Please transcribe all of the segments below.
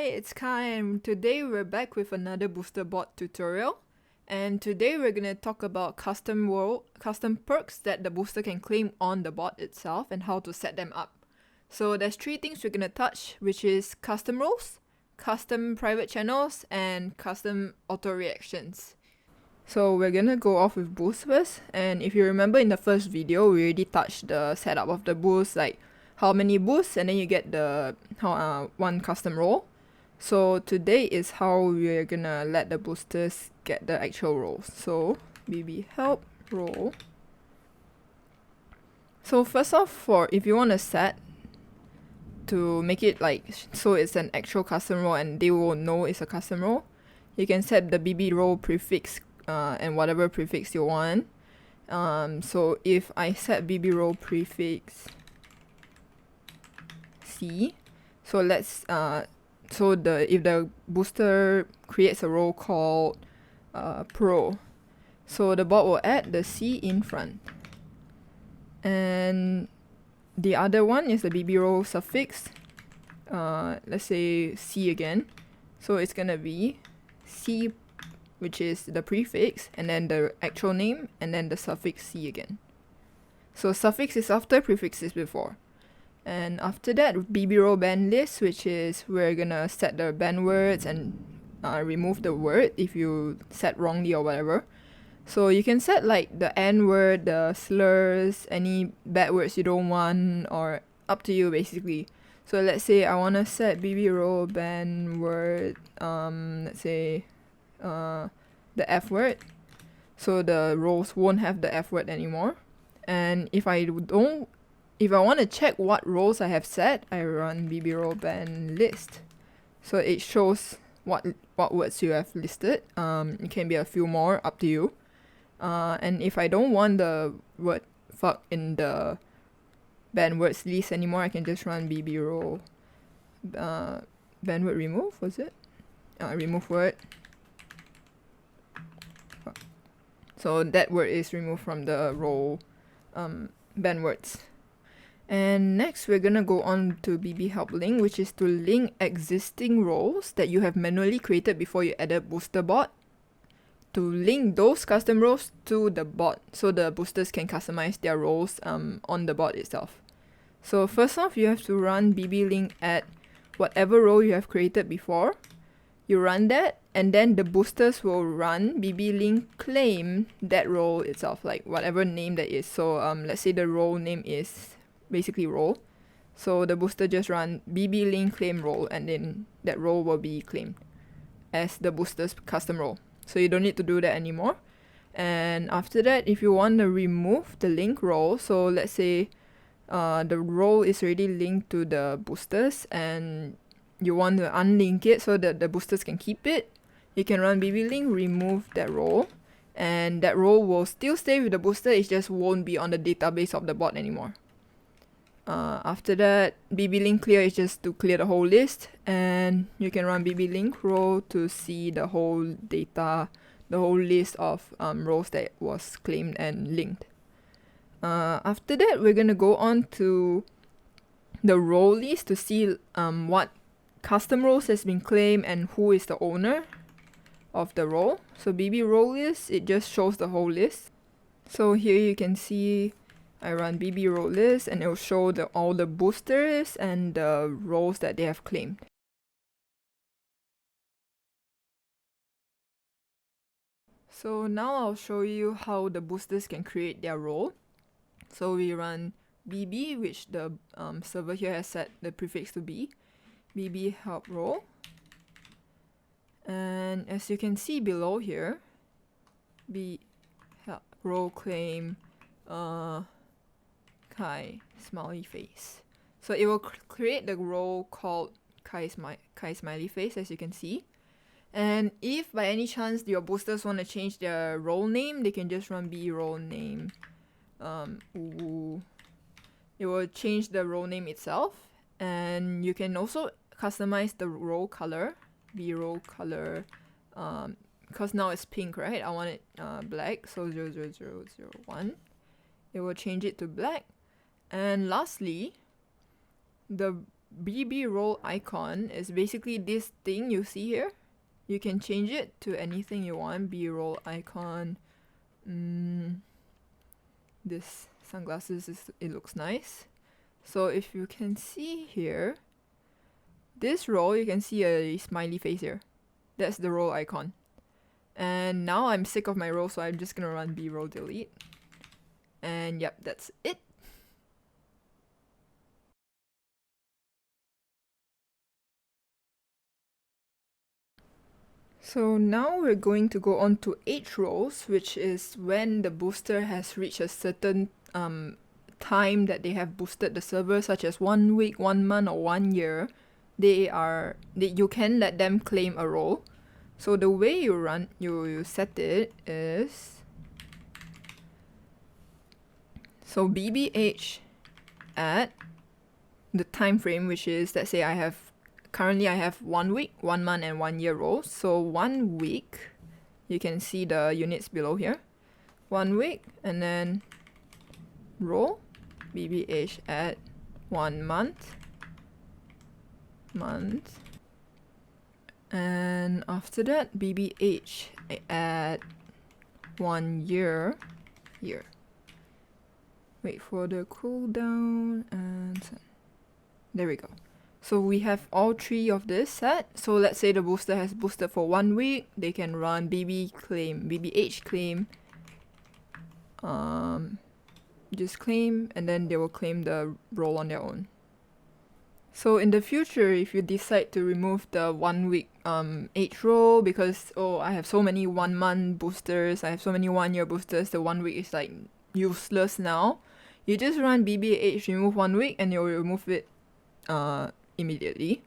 Hi, it's Kai, and today we're back with another booster bot tutorial. And today we're gonna talk about custom perks that the booster can claim on the bot itself and how to set them up. So there's three things we're gonna touch, which is custom roles, custom private channels, and custom auto reactions. So we're gonna go off with boost first, and if you remember in the first video, we already touched the setup of the boost, like how many boosts, and then you get the one custom role. So today is how we're gonna let the boosters get the actual roles. So bb help role. So first off, for if you want to set to make it like so it's an actual custom role and they will know it's a custom role, you can set the bb role prefix and whatever prefix you want. So if I set bb role prefix C, so let's if the booster creates a role called pro, so the bot will add the C in front, and the other one is the bb role suffix, let's say C again, so it's gonna be C, which is the prefix, and then the actual name, and then the suffix C again. So suffix is after, prefix is before. And after that, bb role ban list, which is we're gonna set the ban words and remove the word if you set wrongly or whatever. So you can set like the n word, the slurs, any bad words you don't want, or up to you basically. So let's say I wanna set bb role ban word, let's say the F word. So the roles won't have the F word anymore. And if I want to check what roles I have set, I run bb role ban list. So it shows what words you have listed. It can be a few more, up to you. And if I don't want the word fuck in the ban words list anymore, I can just run bb role ban word remove, was it? Remove word. So that word is removed from the role ban words. And next we're gonna go on to bb help link, which is to link existing roles that you have manually created before you added booster bot, to link those custom roles to the bot so the boosters can customize their roles on the bot itself. So first off, you have to run bb link add whatever role you have created before. You run that, and then the boosters will run bb link claim that role itself, like whatever name that is. So let's say the role name is basically role, so the booster just run bb link claim role, and then that role will be claimed as the booster's custom role. So you don't need to do that anymore. And after that, if you want to remove the link role, so let's say the role is already linked to the boosters and you want to unlink it so that the boosters can keep it, you can run bb link remove that role, and that role will still stay with the booster, it just won't be on the database of the bot anymore. After that, bb link clear is just to clear the whole list, and you can run bb link row to see the whole data, the whole list of rows that was claimed and linked. After that, we're gonna go on to the role list to see what custom roles has been claimed and who is the owner of the role. So bb role list, it just shows the whole list. So here you can see I run bb role list, and it will show all the boosters and the roles that they have claimed. So now I'll show you how the boosters can create their role. So we run bb, which the server here has set the prefix to be, bb help role, and as you can see below here, b help role claim Kai smiley face. So it will create the role called Kai smiley face, as you can see. And if by any chance your boosters want to change their role name, they can just run b role name. It will change the role name itself, and you can also customize the role color, b role color, because now it's pink, right? I want it black, so 00001. It will change it to black. And lastly, the BB role icon is basically this thing you see here. You can change it to anything you want. B role icon. This sunglasses, it looks nice. So if you can see here, this role, you can see a smiley face here. That's the role icon. And now I'm sick of my role, so I'm just gonna run B role delete. And yep, that's it. So now we're going to go on to age roles, which is when the booster has reached a certain time that they have boosted the server, such as 1 week, 1 month, or 1 year. You can let them claim a role. So the way you set it is, so BBH at the time frame, which is, let's say currently I have 1 week, 1 month, and 1 year roles. So 1 week, you can see the units below here. 1 week, and then role BBH at 1 month, and after that BBH at 1 year. Wait for the cooldown, and there we go. So we have all 3 of this set. So let's say the booster has boosted for 1 week, they can run BBH claim, just claim, and then they will claim the role on their own. So in the future, if you decide to remove the 1 week age role because, oh, I have so many 1 month boosters, I have so many 1 year boosters, the 1 week is like useless now, you just run BBH remove 1 week and you'll remove it immediately.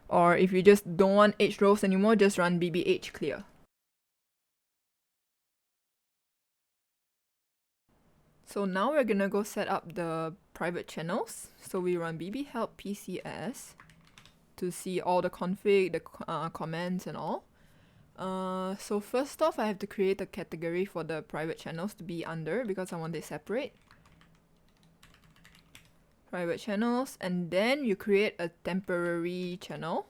Or if you just don't want age roles anymore, just run BBH clear. So now we're gonna go set up the private channels. So we run bb help PCS to see all the config, the commands and all. So first off, I have to create a category for the private channels to be under because I want it separate. Private channels, and then you create a temporary channel,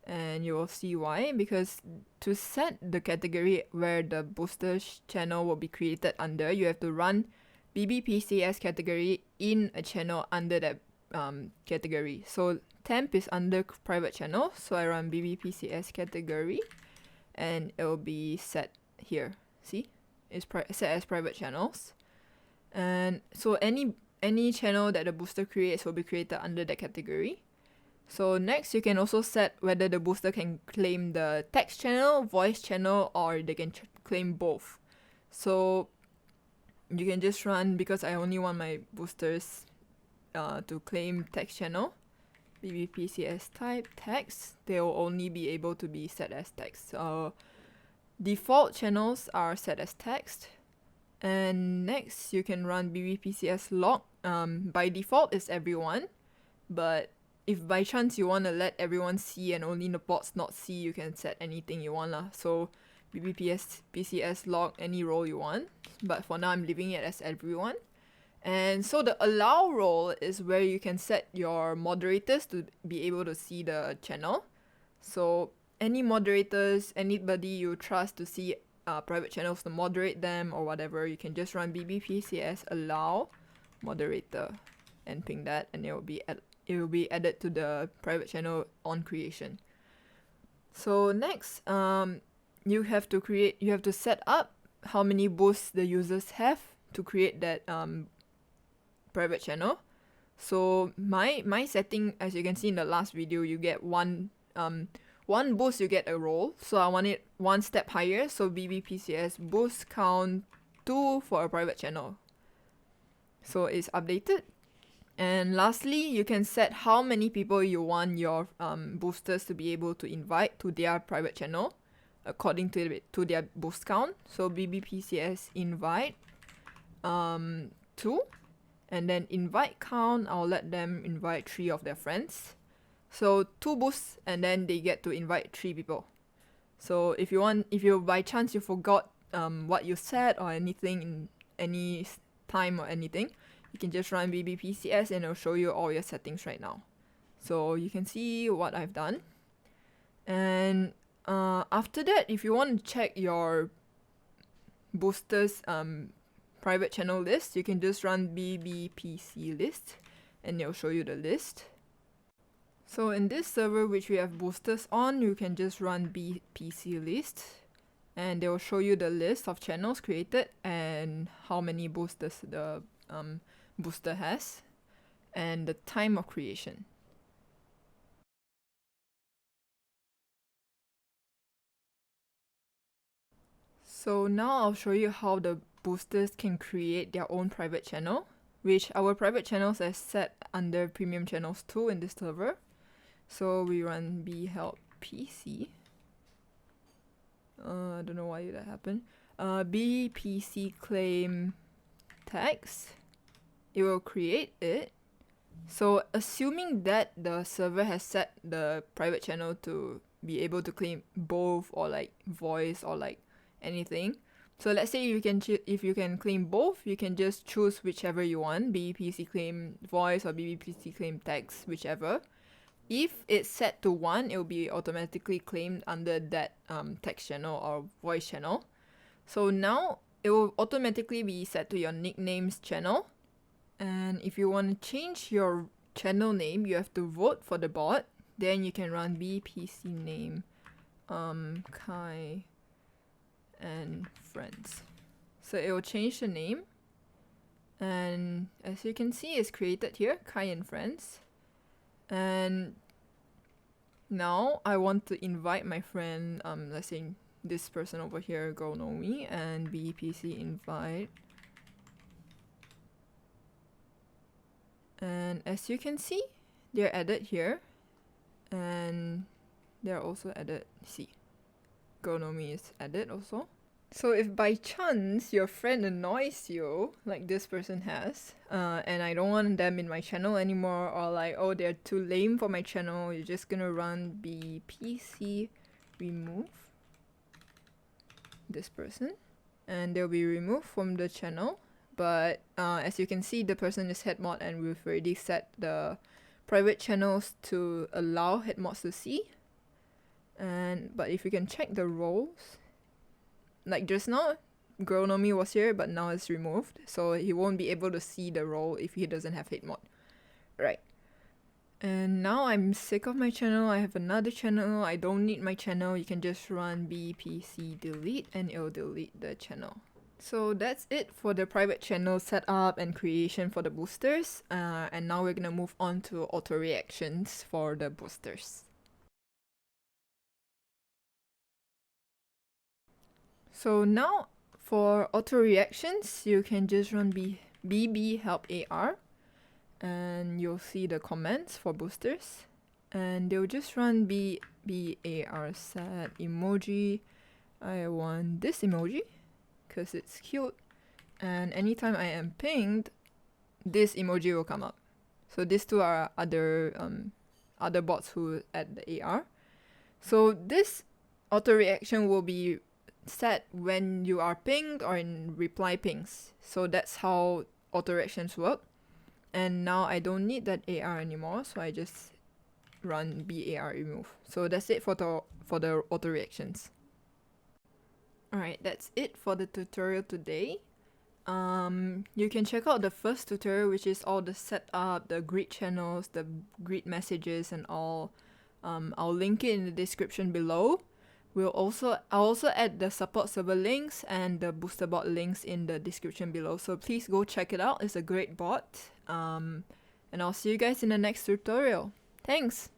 and you will see why, because to set the category where the booster channel will be created under, you have to run bbpcs category in a channel under that category. So temp is under private channel, so I run bbpcs category and it will be set here. See, it's set as private channels, and so any channel that the booster creates will be created under that category. So next, you can also set whether the booster can claim the text channel, voice channel, or they can claim both. So you can just run, because I only want my boosters to claim text channel, bbpcs type text, they will only be able to be set as text. Default channels are set as text. And next, you can run bbpcs log. By default, it's everyone, but if by chance you want to let everyone see and only the bots not see, you can set anything you want lah. So bbpcs log any role you want, but for now I'm leaving it as everyone. And so the allow role is where you can set your moderators to be able to see the channel. So any moderators, anybody you trust to see private channels, to moderate them or whatever, you can just run bbpcs allow moderator and ping that, and it will be added to the private channel on creation. So next, you have to set up how many boosts the users have to create that private channel. So my setting, as you can see in the last video, you get one boost, you get a role. So I want it one step higher, so bbpcs boost count 2 for a private channel. So it's updated. And lastly, you can set how many people you want your boosters to be able to invite to their private channel according to their boost count. So bbpcs invite 2, and then invite count, I'll let them invite 3 of their friends. So 2 boosts, and then they get to invite 3 people. So if you by chance you forgot what you set or anything in any time or anything, you can just run bbpcs and it'll show you all your settings right now. So you can see what I've done. And after that, if you want to check your boosters private channel list, you can just run bbpc list and it'll show you the list. So in this server which we have boosters on, you can just run bpc list and they will show you the list of channels created and how many boosters the booster has and the time of creation. So now I'll show you how the boosters can create their own private channel, which our private channels are set under premium channels 2 in this server. So we run bhelp pc. I don't know why that happened. bpc claim tags. It will create it. So assuming that the server has set the private channel to be able to claim both or like voice or like anything. So let's say if you can claim both, you can just choose whichever you want, bbpc claim voice or bbpc claim text, whichever. If it's set to 1, it will be automatically claimed under that text channel or voice channel. So now it will automatically be set to your nicknames channel. And if you want to change your channel name, you have to vote for the bot. Then you can run bpc name Kai and friends. So it will change the name. And as you can see, it's created here, Kai and friends. And now I want to invite my friend, let's say this person over here, Go Know Me, and bpc invite. And as you can see, they're added here. And they're also added, see, Go Know Me is added also. So if by chance your friend annoys you, like this person has, and I don't want them in my channel anymore, or like, oh, they're too lame for my channel, you're just gonna run bpc remove this person, and they'll be removed from the channel. But as you can see, the person is head mod, and we've already set the private channels to allow head mods to see. But if you can check the roles, like just now, Girl Know Me was here, but now it's removed. So he won't be able to see the role if he doesn't have head mod. Right. And now I'm sick of my channel. I have another channel. I don't need my channel. You can just run bpc delete and it'll delete the channel. So that's it for the private channel setup and creation for the boosters. And now we're gonna move on to auto reactions for the boosters. So now for auto reactions, you can just run bb help ar, and you'll see the comments for boosters, and they'll just run bar set emoji. I want this emoji because it's cute, and anytime I am pinged, this emoji will come up. So these two are other bots who add the AR. So this auto reaction will be set when you are pinged or in reply pings. So that's how auto reactions work. And now I don't need that AR anymore, so I just run bar remove. So that's it for the auto reactions. Alright, that's it for the tutorial today. You can check out the first tutorial, which is all the setup, the grid channels, the grid messages and all. I'll link it in the description below. I'll also add the support server links and the booster bot links in the description below. So please go check it out. It's a great bot. And I'll see you guys in the next tutorial. Thanks!